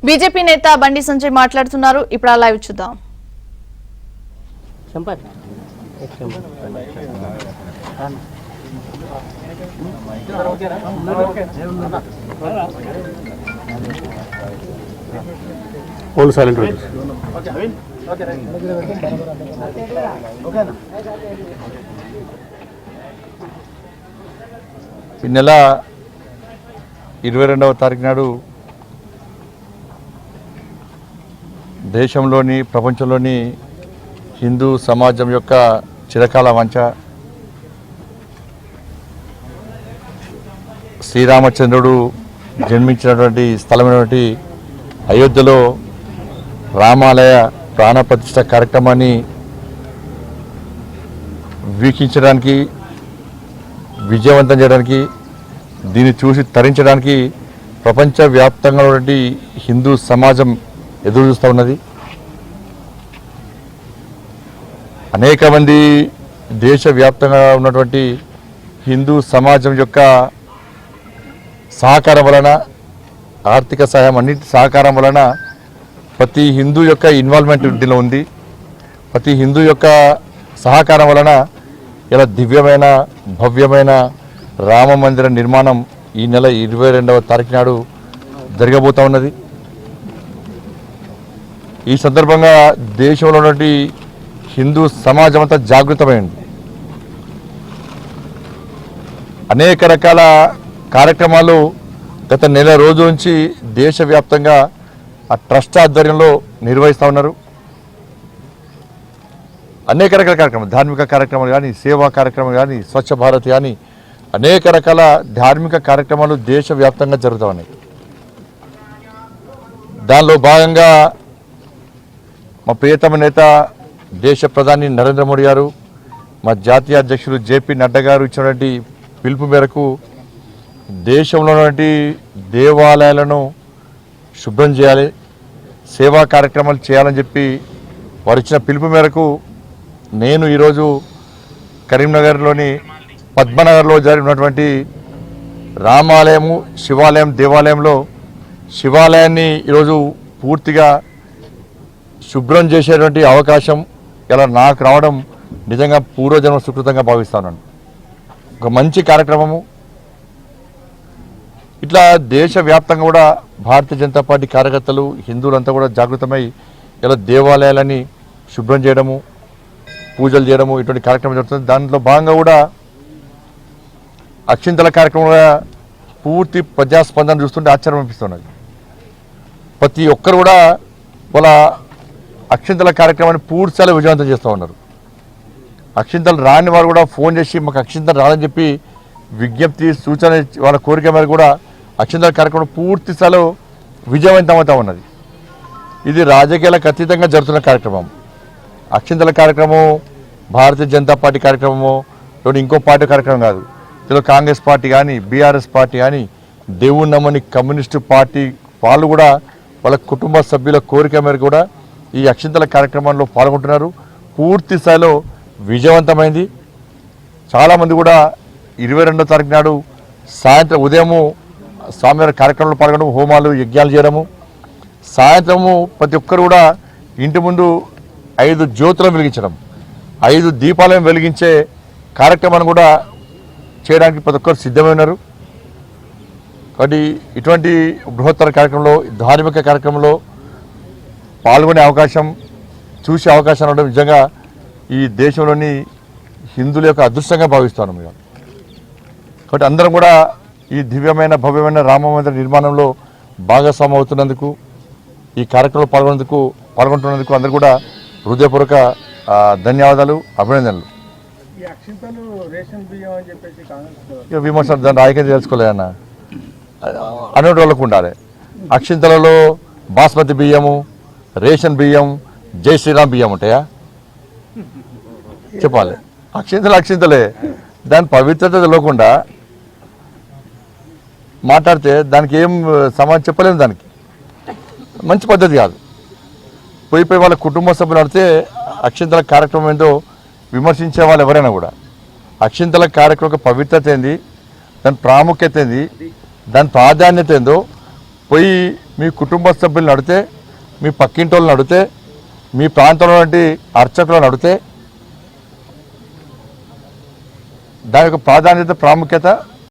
BJP నేత బండి సంజయ్ మాట్లాడుతున్నారు. ఇప్పుడు ఆ లైవ్ చూద్దాం. ఈ నెల 22వ తారీఖు నాడు దేశంలోని ప్రపంచంలోని హిందూ సమాజం యొక్క చిరకాల వాంఛ శ్రీరామచంద్రుడు జన్మించినటువంటి స్థలమైనటువంటి అయోధ్యలో రామాలయ ప్రాణప్రతిష్ఠ కార్యక్రమాన్ని వీక్షించడానికి, విజయవంతం చేయడానికి, దీన్ని చూసి తరించడానికి ప్రపంచవ్యాప్తంగా ఉన్నటువంటి హిందూ సమాజం ఎదురు చూస్తూ ఉన్నది. అనేక మంది దేశవ్యాప్తంగా ఉన్నటువంటి హిందూ సమాజం యొక్క సహకారం వలన, ఆర్థిక సహాయం అన్నిటి సహకారం వలన ప్రతి హిందూ యొక్క ఇన్వాల్వ్మెంట్ దీనిలో ఉంది. ప్రతి హిందూ యొక్క సహకారం వలన ఇలా దివ్యమైన భవ్యమైన రామ మందిర నిర్మాణం ఈ నెల 22వ తారీఖు నాడు జరగబోతూ ఉన్నది. ఈ సందర్భంగా దేశంలో ఉన్నటువంటి హిందూ సమాజం అంతా జాగృతమైంది. అనేక రకాల కార్యక్రమాలు గత నెల రోజుల నుంచి దేశవ్యాప్తంగా ఆ ట్రస్ట్ ఆధ్వర్యంలో నిర్వహిస్తూ ఉన్నారు. అనేక రకాల కార్యక్రమాలు, ధార్మిక కార్యక్రమాలు కానీ, సేవా కార్యక్రమాలు కానీ, స్వచ్ఛ భారత్ కానీ, అనేక రకాల ధార్మిక కార్యక్రమాలు దేశవ్యాప్తంగా జరుగుతూ ఉన్నాయి. దానిలో భాగంగా మా ప్రియతమ నేత దేశ ప్రధాని నరేంద్ర మోడీ గారు, మా జాతీయ అధ్యక్షులు జేపీ నడ్డా గారు ఇచ్చినటువంటి పిలుపు మేరకు దేశంలో ఉన్నటువంటి దేవాలయాలను శుభ్రం చేయాలి, సేవా కార్యక్రమాలు చేయాలని చెప్పి వారు ఇచ్చిన పిలుపు మేరకు నేను ఈరోజు కరీంనగర్లోని పద్మనగర్లో జరిగినటువంటి రామాలయము, శివాలయం, దేవాలయంలో శివాలయాన్ని ఈరోజు పూర్తిగా శుభ్రం చేసేటువంటి అవకాశం ఇలా నాకు రావడం నిజంగా పూర్వజన్మ సుకృతంగా భావిస్తున్నాను. ఒక మంచి కార్యక్రమము. ఇట్లా దేశవ్యాప్తంగా కూడా భారతీయ జనతా పార్టీ కార్యకర్తలు, హిందువులంతా కూడా జాగృతమై ఇలా దేవాలయాలని శుభ్రం చేయడము, పూజలు చేయడము, ఇటువంటి కార్యక్రమం జరుగుతుంది. దాంట్లో భాగంగా కూడా అక్షింతల కార్యక్రమం పూర్తి ప్రజాస్పందన చూస్తుంటే ఆశ్చర్యం అనిపిస్తున్నది. ప్రతి ఒక్కరు కూడా వాళ్ళ అక్షింతల కార్యక్రమాన్ని పూర్తిస్థాయిలో విజయవంతం చేస్తూ ఉన్నారు. అక్షింతలు రాని వారు కూడా ఫోన్ చేసి మాకు అక్షింతలు రాదని చెప్పి విజ్ఞప్తి, సూచన, వాళ్ళ కోరిక మేరకు కూడా అక్షింతల కార్యక్రమం పూర్తి స్థాయిలో విజయవంతమవుతూ ఉన్నది. ఇది రాజకీయాలకు అతీతంగా జరుగుతున్న కార్యక్రమం. అక్షింతల కార్యక్రమం భారతీయ జనతా పార్టీ కార్యక్రమము, లేదా ఇంకో పార్టీ కార్యక్రమం కాదు. ఇందులో కాంగ్రెస్ పార్టీ కానీ, బీఆర్ఎస్ పార్టీ కానీ, దేవుని నమ్మని కమ్యూనిస్టు పార్టీ వాళ్ళు కూడా వాళ్ళ కుటుంబ సభ్యుల కోరిక మేరకు కూడా ఈ అక్షింతల కార్యక్రమంలో పాల్గొంటున్నారు. పూర్తి స్థాయిలో విజయవంతమైంది. చాలామంది కూడా 22వ తారీఖు నాడు సాయంత్రం ఉదయము స్వామివారి కార్యక్రమంలో పాల్గొనడం, హోమాలు, యజ్ఞాలు చేయడము, సాయంత్రము ప్రతి ఒక్కరు కూడా ఇంటి ముందు 5 జ్యోతులను వెలిగించడం, 5 దీపాలను వెలిగించే కార్యక్రమాన్ని కూడా చేయడానికి ప్రతి ఒక్కరు సిద్ధమై ఉన్నారు. కాబట్టి ఇటువంటి బృహత్తర కార్యక్రమంలో, ధార్మిక కార్యక్రమంలో పాల్గొనే అవకాశం, చూసే అవకాశం ఉండడం నిజంగా ఈ దేశంలోని హిందువుల యొక్క అదృష్టంగా భావిస్తున్నాం మేము. కాబట్టి అందరం కూడా ఈ దివ్యమైన భవ్యమైన రామ మందిర నిర్మాణంలో భాగస్వామి అవుతున్నందుకు, ఈ కార్యక్రమంలో పాల్గొంటున్నందుకు అందరూ కూడా హృదయపూర్వక ధన్యవాదాలు, అభినందనలు. ఇక విమర్శలు దాన్ని రాయకైతే తెలుసుకోలేదన్న అనేటి వాళ్ళకు ఉండాలి. అక్షింతలలో బాస్మతి బియ్యము, రేషన్ బియ్యం, జై శ్రీరామ్ బియ్యం ఉంటాయా చెప్పాలి. అక్షింతలే. దాని పవిత్రత తెలియకుండా మాట్లాడితే దానికి ఏం సమాధానం చెప్పలేము. దానికి మంచి పద్ధతి కాదు. పోయి వాళ్ళ కుటుంబ సభ్యులు అడితే అక్షింతల కార్యక్రమం ఏందో విమర్శించే వాళ్ళు ఎవరైనా కూడా అక్షింతల కార్యక్రమం పవిత్రత ఏంది, దాని ప్రాముఖ్యత ఏంది, దాని ప్రాధాన్యత ఏందో పోయి మీ కుటుంబ సభ్యులను అడిగితే, మీ పక్కింటి వాళ్ళని అడిగితే, మీ ప్రాంతంలో అర్చకులను అడిగితే దాని యొక్క ప్రాధాన్యత ప్రాముఖ్యత